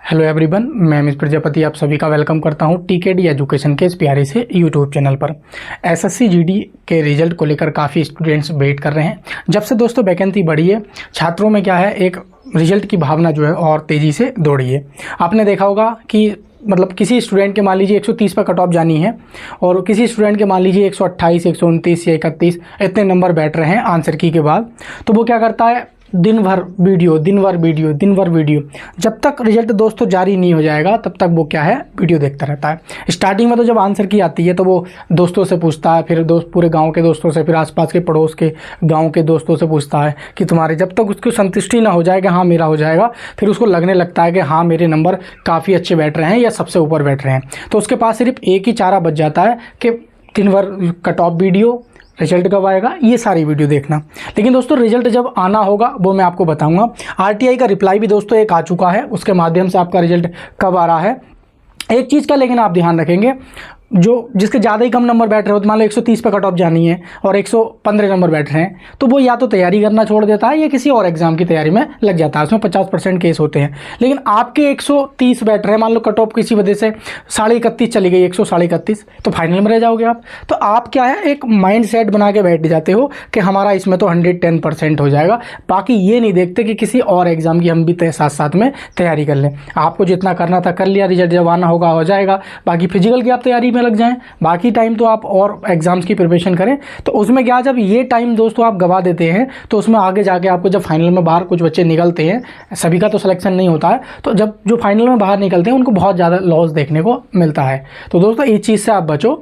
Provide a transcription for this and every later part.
Hello everyone, मैं miss Prajapati आप सभी का वेलकम करता हूं टीकेडी एजुकेशन के इस प्यारे से यूट्यूब चैनल पर। एसएससी जीडी के रिजल्ट को लेकर काफ़ी स्टूडेंट्स वेट कर रहे हैं। जब से दोस्तों वैकेंसी बढ़ी है, छात्रों में क्या है, एक रिजल्ट की भावना जो है और तेज़ी से दौड़ी है। आपने देखा होगा कि मतलब किसी स्टूडेंट के मान लीजिए 130 पर कट ऑफ जानी है और किसी स्टूडेंट के मान लीजिए 128, 129 या 31 इतने नंबर बैठ रहे हैं आंसर की के बाद, तो वो क्या करता है, दिन भर वीडियो, जब तक रिजल्ट दोस्तों जारी नहीं हो जाएगा तब तक वो क्या है, वीडियो देखता रहता है। स्टार्टिंग में तो जब आंसर की आती है तो वो दोस्तों से पूछता है, फिर पूरे गांव के दोस्तों से, फिर आसपास के पड़ोस के गांव के दोस्तों से पूछता है कि तुम्हारे, जब तक उसको संतुष्टि ना हो जाए कि हाँ मेरा हो जाएगा, फिर उसको लगने लगता है कि हाँ मेरे नंबर काफ़ी अच्छे बैठ रहे हैं या सबसे ऊपर बैठ रहे हैं, तो उसके पास सिर्फ एक ही चारा बच जाता है कि दिन भर कट ऑफ वीडियो, रिजल्ट कब आएगा, ये सारी वीडियो देखना। लेकिन दोस्तों रिजल्ट जब आना होगा वो मैं आपको बताऊंगा। आरटीआई का रिप्लाई भी दोस्तों एक आ चुका है, उसके माध्यम से आपका रिजल्ट कब आ रहा है। एक चीज़ का लेकिन आप ध्यान रखेंगे, जो जिसके ज़्यादा ही कम नंबर बैठ रहे हो, तो मान लो 130 पे कट ऑफ जानी है और 115 नंबर बैठ रहे हैं, तो वो या तो तैयारी करना छोड़ देता है या किसी और एग्जाम की तैयारी में लग जाता है। उसमें 50% केस होते हैं। लेकिन आपके 130 बैठ रहे हैं, मान लो कट ऑफ किसी वजह से 31.5 चली गई, 131.5, तो फाइनल में रह जाओगे आप। तो आप क्या है, एक माइंड सेट बना के बैठ जाते हो कि हमारा इसमें तो 110% हो जाएगा। बाकी ये नहीं देखते कि किसी और एग्जाम की हम भी साथ साथ में तैयारी कर लें। आपको जितना करना था कर लिया, रिजल्ट जब आना होगा हो जाएगा। बाकी फिजिकल की आप तैयारी में लग जाएं, बाकी टाइम तो आप और एग्जाम्स की प्रिपरेशन करें। तो उसमें क्या, जब ये टाइम दोस्तों आप गवा देते हैं तो उसमें आगे जाके आपको जब फाइनल में बाहर कुछ बच्चे निकलते हैं, सभी का तो सिलेक्शन नहीं होता है, तो जब जो फाइनल में बाहर निकलते हैं उनको बहुत ज़्यादा लॉस देखने को मिलता है। तो दोस्तों इस चीज़ से आप बचो।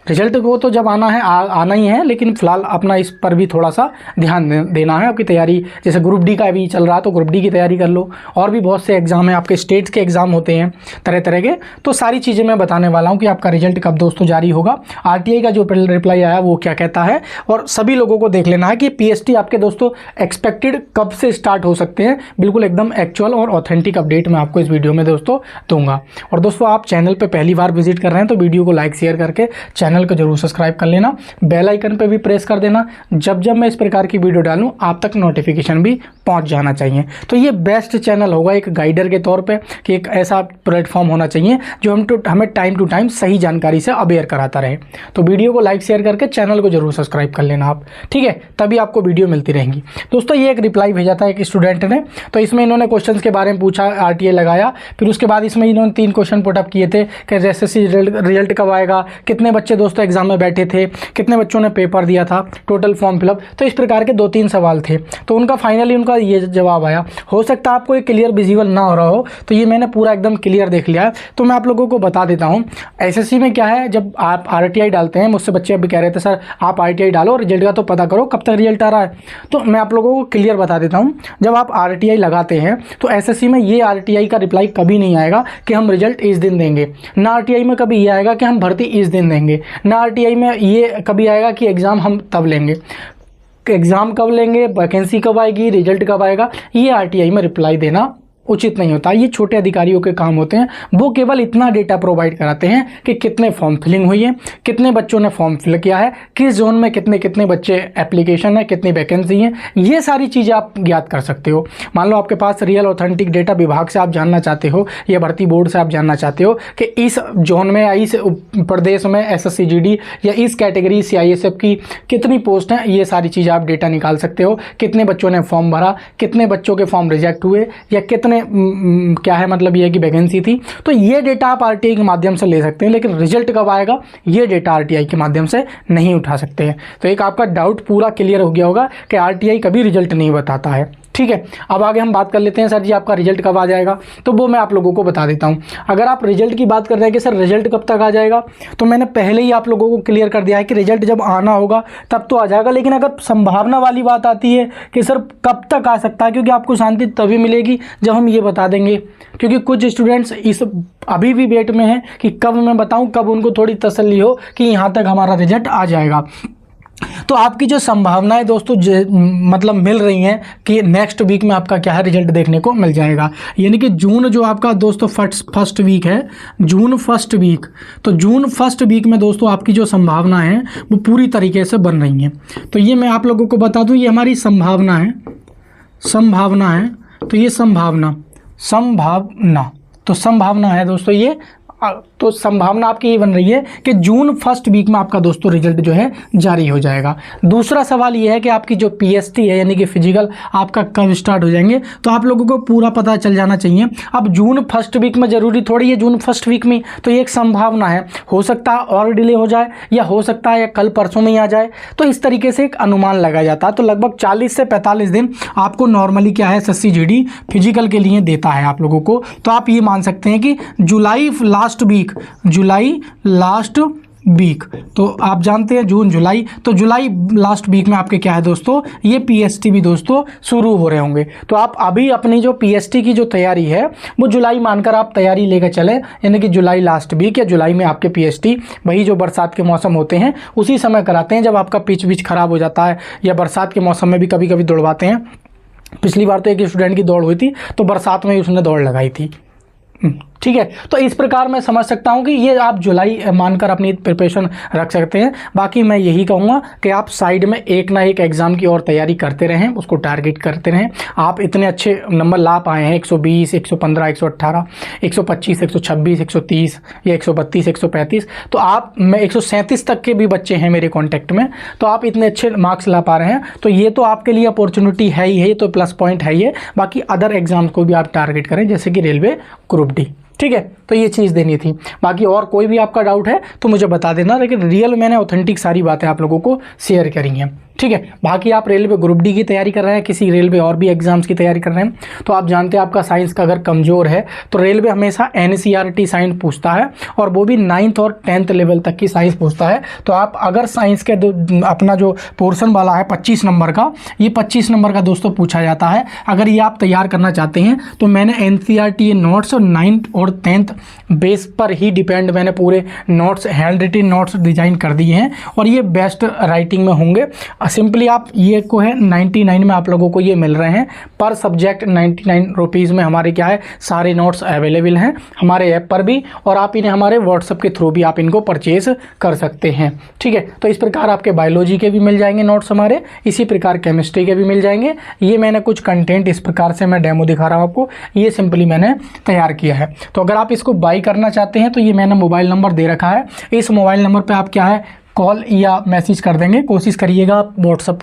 रिजल्ट को तो जब आना है आना ही है, लेकिन फिलहाल अपना इस पर भी थोड़ा सा ध्यान देना है। आपकी तैयारी, जैसे ग्रुप डी का भी चल रहा है तो ग्रुप डी की तैयारी कर लो, और भी बहुत से एग्जाम हैं, आपके स्टेट्स के एग्जाम होते हैं तरह तरह के, तो सारी चीज़ें मैं बताने वाला हूँ कि आपका रिजल्ट कब दोस्तों जारी होगा। आरटीआई का जो रिप्लाई आया वो क्या कहता है, और सभी लोगों को देख लेना है कि पीएसटी आपके दोस्तों एक्सपेक्टेड कब से स्टार्ट हो सकते हैं। बिल्कुल एकदम एक्चुअल और ऑथेंटिक अपडेट मैं आपको इस वीडियो में दोस्तों दूंगा। और दोस्तों आप चैनल पर पहली बार विजिट कर रहे हैं तो वीडियो को लाइक शेयर करके चैनल को जरूर सब्सक्राइब कर लेना, बेल आइकन पे भी प्रेस कर देना। जब जब मैं इस प्रकार की वीडियो डालूं आप तक नोटिफिकेशन भी पहुंच जाना चाहिए। तो ये बेस्ट चैनल होगा एक गाइडर के तौर पे, कि एक ऐसा प्लेटफॉर्म होना चाहिए जो हमें टाइम टू टाइम सही जानकारी से अवेयर कराता रहे। तो वीडियो को लाइक शेयर करके चैनल को जरूर सब्सक्राइब कर लेना आप, ठीक है, तभी आपको वीडियो मिलती रहेंगी। दोस्तों ये एक रिप्लाई भेजा था एक स्टूडेंट ने, तो इसमें इन्होंने क्वेश्चन के बारे में पूछा, आरटीआई लगाया, फिर उसके बाद इसमें इन्होंने 3 क्वेश्चन पुटअप किए थे कि एसएससी रिजल्ट कब आएगा, कितने बच्चे दोस्तों एग्जाम में बैठे थे, कितने बच्चों ने पेपर दिया था, टोटल फॉर्म फिलअप, तो इस प्रकार के 2-3 सवाल थे। तो उनका फाइनली उनका ये जवाब आया। हो सकता है आपको ये क्लियर विजिबल ना हो रहा हो, तो ये मैंने पूरा एकदम क्लियर देख लिया है, तो मैं आप लोगों को बता देता हूँ। एसएससी में क्या है, जब आप आरटीआई डालते हैं, मुझसे बच्चे अभी कह रहे थे सर आप आरटीआई डालो, रिजल्ट का तो पता करो कब तक रिजल्ट आ रहा है, तो मैं आप लोगों को क्लियर बता देता हूँ। जब आप आरटीआई लगाते हैं तो एसएससी में ये आरटीआई का रिप्लाई कभी नहीं आएगा कि हम रिजल्ट इस दिन देंगे, ना आरटीआई में कभी ये आएगा कि हम भर्ती इस दिन देंगे, ना आरटीआई में ये कभी आएगा कि एग्ज़ाम हम तब लेंगे। एग्ज़ाम कब लेंगे, वैकेंसी कब आएगी, रिजल्ट कब आएगा, ये आरटीआई में रिप्लाई देना उचित नहीं होता। ये छोटे अधिकारियों के काम होते हैं। वो केवल इतना डेटा प्रोवाइड कराते हैं कि कितने फॉर्म फिलिंग हुई है, कितने बच्चों ने फॉर्म फिल किया है, किस जोन में कितने कितने बच्चे एप्लीकेशन है, कितनी वैकेंसी है, ये सारी चीज़ें आप ज्ञात कर सकते हो। मान लो आपके पास रियल ऑथेंटिक डेटा विभाग से आप जानना चाहते हो या भर्ती बोर्ड से आप जानना चाहते हो कि इस जोन में या इस प्रदेश में एसएससी जीडी या इस कैटेगरी सीआईएसएफ की कितनी पोस्ट हैं, ये सारी चीज़ें आप डेटा निकाल सकते हो। कितने बच्चों ने फॉर्म भरा, कितने बच्चों के फॉर्म रिजेक्ट हुए, या कितने क्या है मतलब ये कि वैकेंसी थी, तो ये डेटा आप आरटीआई के माध्यम से ले सकते हैं। लेकिन रिजल्ट कब आएगा ये डेटा आरटीआई के माध्यम से नहीं उठा सकते हैं। तो एक आपका डाउट पूरा क्लियर हो गया होगा कि आरटीआई कभी रिजल्ट नहीं बताता है, ठीक है। अब आगे हम बात कर लेते हैं, सर जी आपका रिजल्ट कब आ जाएगा, तो वो मैं आप लोगों को बता देता हूं। अगर आप रिजल्ट की बात कर रहे हैं कि सर रिजल्ट कब तक आ जाएगा, तो मैंने पहले ही आप लोगों को क्लियर कर दिया है कि रिजल्ट जब आना होगा तब तो आ जाएगा। लेकिन अगर संभावना वाली बात आती है कि सर कब तक आ सकता है, क्योंकि आपको शांति तभी मिलेगी जब हम ये बता देंगे। क्योंकि कुछ स्टूडेंट्स इस अभी भी वेट में हैं कि कब मैं बताऊँ, कब उनको थोड़ी तसल्ली हो कि यहाँ तक हमारा रिजल्ट आ जाएगा। तो आपकी जो संभावनाएं दोस्तों मतलब मिल रही हैं कि नेक्स्ट वीक में आपका क्या है, रिजल्ट देखने को मिल जाएगा। यानी कि जून जो आपका दोस्तों फर्स्ट वीक है, जून फर्स्ट वीक, तो जून फर्स्ट वीक में दोस्तों आपकी जो संभावना है वो पूरी तरीके से बन रही हैं। तो ये मैं आप लोगों को बता दूं, ये हमारी संभावना है। तो ये संभावना तो संभावना है दोस्तों ये, तो संभावना आपकी ये बन रही है कि जून फर्स्ट वीक में आपका दोस्तों रिजल्ट जो है जारी हो जाएगा। दूसरा सवाल ये है कि आपकी जो पीएसटी है यानी कि फिजिकल आपका कब स्टार्ट हो जाएंगे, तो आप लोगों को पूरा पता चल जाना चाहिए। अब जून फर्स्ट वीक में जरूरी थोड़ी है जून फर्स्ट वीक में, तो ये एक संभावना है, हो सकता है और डिले हो जाए या हो सकता है या कल परसों में ही आ जाए, तो इस तरीके से एक अनुमान लगाया जाता है। तो लगभग 40 से 45 दिन आपको नॉर्मली क्या है एसएससी जीडी फिजिकल के लिए देता है आप लोगों को। तो आप ये मान सकते हैं कि जुलाई लास्ट वीक, तो आप जानते हैं जून जुलाई, तो जुलाई लास्ट वीक में आपके क्या है दोस्तों ये पीएसटी भी दोस्तों शुरू हो रहे होंगे। तो आप अभी अपनी जो पीएसटी की जो तैयारी है वो जुलाई मानकर आप तैयारी लेकर चले, यानी कि जुलाई लास्ट वीक या जुलाई में आपके पीएसटी वही जो बरसात के मौसम होते हैं उसी समय कराते हैं जब आपका पिच विच खराब हो जाता है, या बरसात के मौसम में भी कभी कभी दौड़वाते हैं। पिछली बार तो एक स्टूडेंट की दौड़ हुई थी तो बरसात में ही उसने दौड़ लगाई थी, ठीक है। तो इस प्रकार मैं समझ सकता हूं कि ये आप जुलाई मानकर अपनी प्रिपरेशन रख सकते हैं। बाकी मैं यही कहूँगा कि आप साइड में एक ना एक एग्ज़ाम की और तैयारी करते रहें, उसको टारगेट करते रहें। आप इतने अच्छे नंबर ला पाए हैं 120, 115, 118, 125, 126, 130 या 132, 135, तो आप मैं 137 तक के भी बच्चे हैं मेरे कॉन्टैक्ट में, तो आप इतने अच्छे मार्क्स ला पा रहे हैं, तो ये तो आपके लिए अपॉर्चुनिटी है ही है, तो प्लस पॉइंट है ये। बाकी अदर एग्जाम्स को भी आप टारगेट करें जैसे कि रेलवे ग्रुप डी, ठीक है। तो ये चीज़ देनी थी। बाकी और कोई भी आपका डाउट है तो मुझे बता देना, लेकिन रियल मैंने ऑथेंटिक सारी बातें आप लोगों को शेयर करी हैं, ठीक है। बाकी आप रेलवे ग्रुप डी की तैयारी कर रहे हैं, किसी रेलवे और भी एग्जाम्स की तैयारी कर रहे हैं, तो आप जानते हैं आपका साइंस का अगर कमज़ोर है तो रेलवे हमेशा एनसीईआरटी साइंस पूछता है, और वो भी 9th और 10th लेवल तक की साइंस पूछता है। तो आप अगर साइंस के अपना जो पोर्शन वाला है 25 नंबर का, ये 25 नंबर का दोस्तों पूछा जाता है। अगर ये आप तैयार करना चाहते हैं तो मैंने एनसीईआरटी नोट्स और 9th और 10th बेस पर ही डिपेंड मैंने पूरे notes, handwritten notes design कर दिए हैं, और ये बेस्ट राइटिंग में होंगे। सिंपली आप ये को है 99 में आप लोगों को ये मिल रहे हैं पर सब्जेक्ट, 99 रुपीज़ में हमारे क्या है सारे नोट्स अवेलेबल हैं हमारे ऐप पर भी, और आप इन्हें हमारे व्हाट्सएप के थ्रू भी आप इनको परचेज कर सकते हैं, ठीक है। तो इस प्रकार आपके बायोलॉजी के भी मिल जाएंगे नोट्स हमारे, इसी प्रकार केमिस्ट्री के भी मिल जाएंगे। ये मैंने कुछ कंटेंट इस प्रकार से मैं डेमो दिखा रहा हूँ आपको, ये सिंपली मैंने तैयार किया है। तो अगर आप इसको बाई करना चाहते हैं तो ये मैंने मोबाइल नंबर दे रखा है, इस मोबाइल नंबर पर आप क्या है कॉल या मैसेज कर देंगे, कोशिश करिएगा आप व्हाट्सअप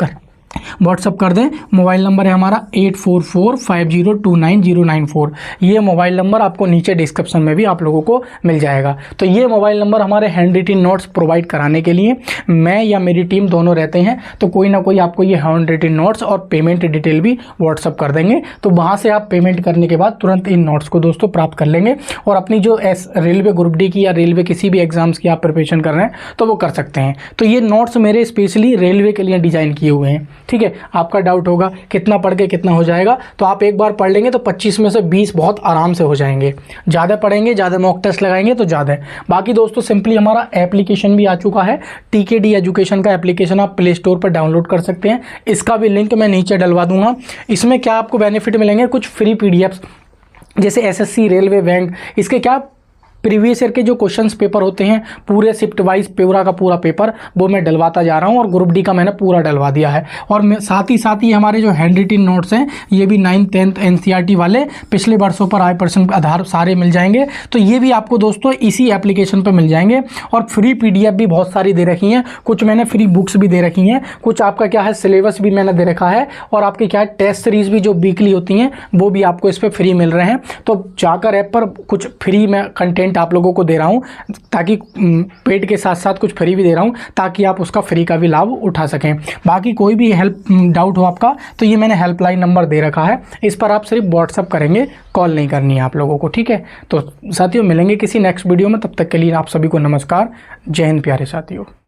कर दें। मोबाइल नंबर है हमारा 8445029094। ये मोबाइल नंबर आपको नीचे डिस्क्रिप्शन में भी आप लोगों को मिल जाएगा। तो ये मोबाइल नंबर हमारे हैंड रिटन नोट्स प्रोवाइड कराने के लिए मैं या मेरी टीम दोनों रहते हैं, तो कोई ना कोई आपको ये हैंड रिटन नोट्स और पेमेंट डिटेल भी व्हाट्सअप कर देंगे। तो वहाँ से आप पेमेंट करने के बाद तुरंत इन नोट्स को दोस्तों प्राप्त कर लेंगे, और अपनी जो रेलवे ग्रुप डी की या रेलवे किसी भी एग्जाम्स की आप प्रिपरेशन कर रहे हैं तो वो कर सकते हैं। तो ये नोट्स मेरे स्पेशली रेलवे के लिए डिज़ाइन किए हुए हैं, ठीक है। आपका डाउट होगा कितना पढ़ के कितना हो जाएगा, तो आप एक बार पढ़ लेंगे तो 25 में से 20 बहुत आराम से हो जाएंगे। ज़्यादा पढ़ेंगे, ज़्यादा मॉक टेस्ट लगाएंगे तो ज़्यादा है। बाकी दोस्तों सिंपली हमारा एप्लीकेशन भी आ चुका है, टीकेडी एजुकेशन का एप्लीकेशन आप प्ले स्टोर पर डाउनलोड कर सकते हैं। इसका भी लिंक मैं नीचे डलवा दूंगा। इसमें क्या आपको बेनिफिट मिलेंगे, कुछ फ्री पीडीएफ्स जैसे एसएससी, रेलवे, बैंक, इसके क्या प्रीवियस ईयर के जो क्वेश्चंस पेपर होते हैं पूरे शिफ्ट वाइज पूरा का पूरा पेपर वो मैं डलवाता जा रहा हूं, और ग्रुप डी का मैंने पूरा डलवा दिया है। और साथ ही हमारे जो हैंड रिटन नोट्स हैं ये भी 9th 10th एनसीईआरटी वाले पिछले वर्षों पर आए % आधार सारे मिल जाएंगे। तो ये भी आपको दोस्तों इसी एप्लीकेशन पर मिल जाएंगे। और फ्री पीडीएफ भी बहुत सारी दे रखी हैं, कुछ मैंने फ्री बुक्स भी दे रखी हैं, कुछ आपका क्या है सिलेबस भी मैंने दे रखा है, और आपकी क्या है टेस्ट सीरीज भी जो वीकली होती हैं वो भी आपको इस पर फ्री मिल रहे हैं। तो जाकर ऐप पर कुछ फ्री में कंटेंट आप लोगों को दे रहा हूं, ताकि पेड के साथ साथ कुछ फ्री भी दे रहा हूं ताकि आप उसका फ्री का भी लाभ उठा सकें। बाकी कोई भी हेल्प डाउट हो आपका तो ये मैंने हेल्पलाइन नंबर दे रखा है, इस पर आप सिर्फ व्हाट्सअप करेंगे, कॉल नहीं करनी है आप लोगों को, ठीक है। तो साथियों मिलेंगे किसी नेक्स्ट वीडियो में, तब तक के लिए आप सभी को नमस्कार, जय हिंद प्यारे साथियों।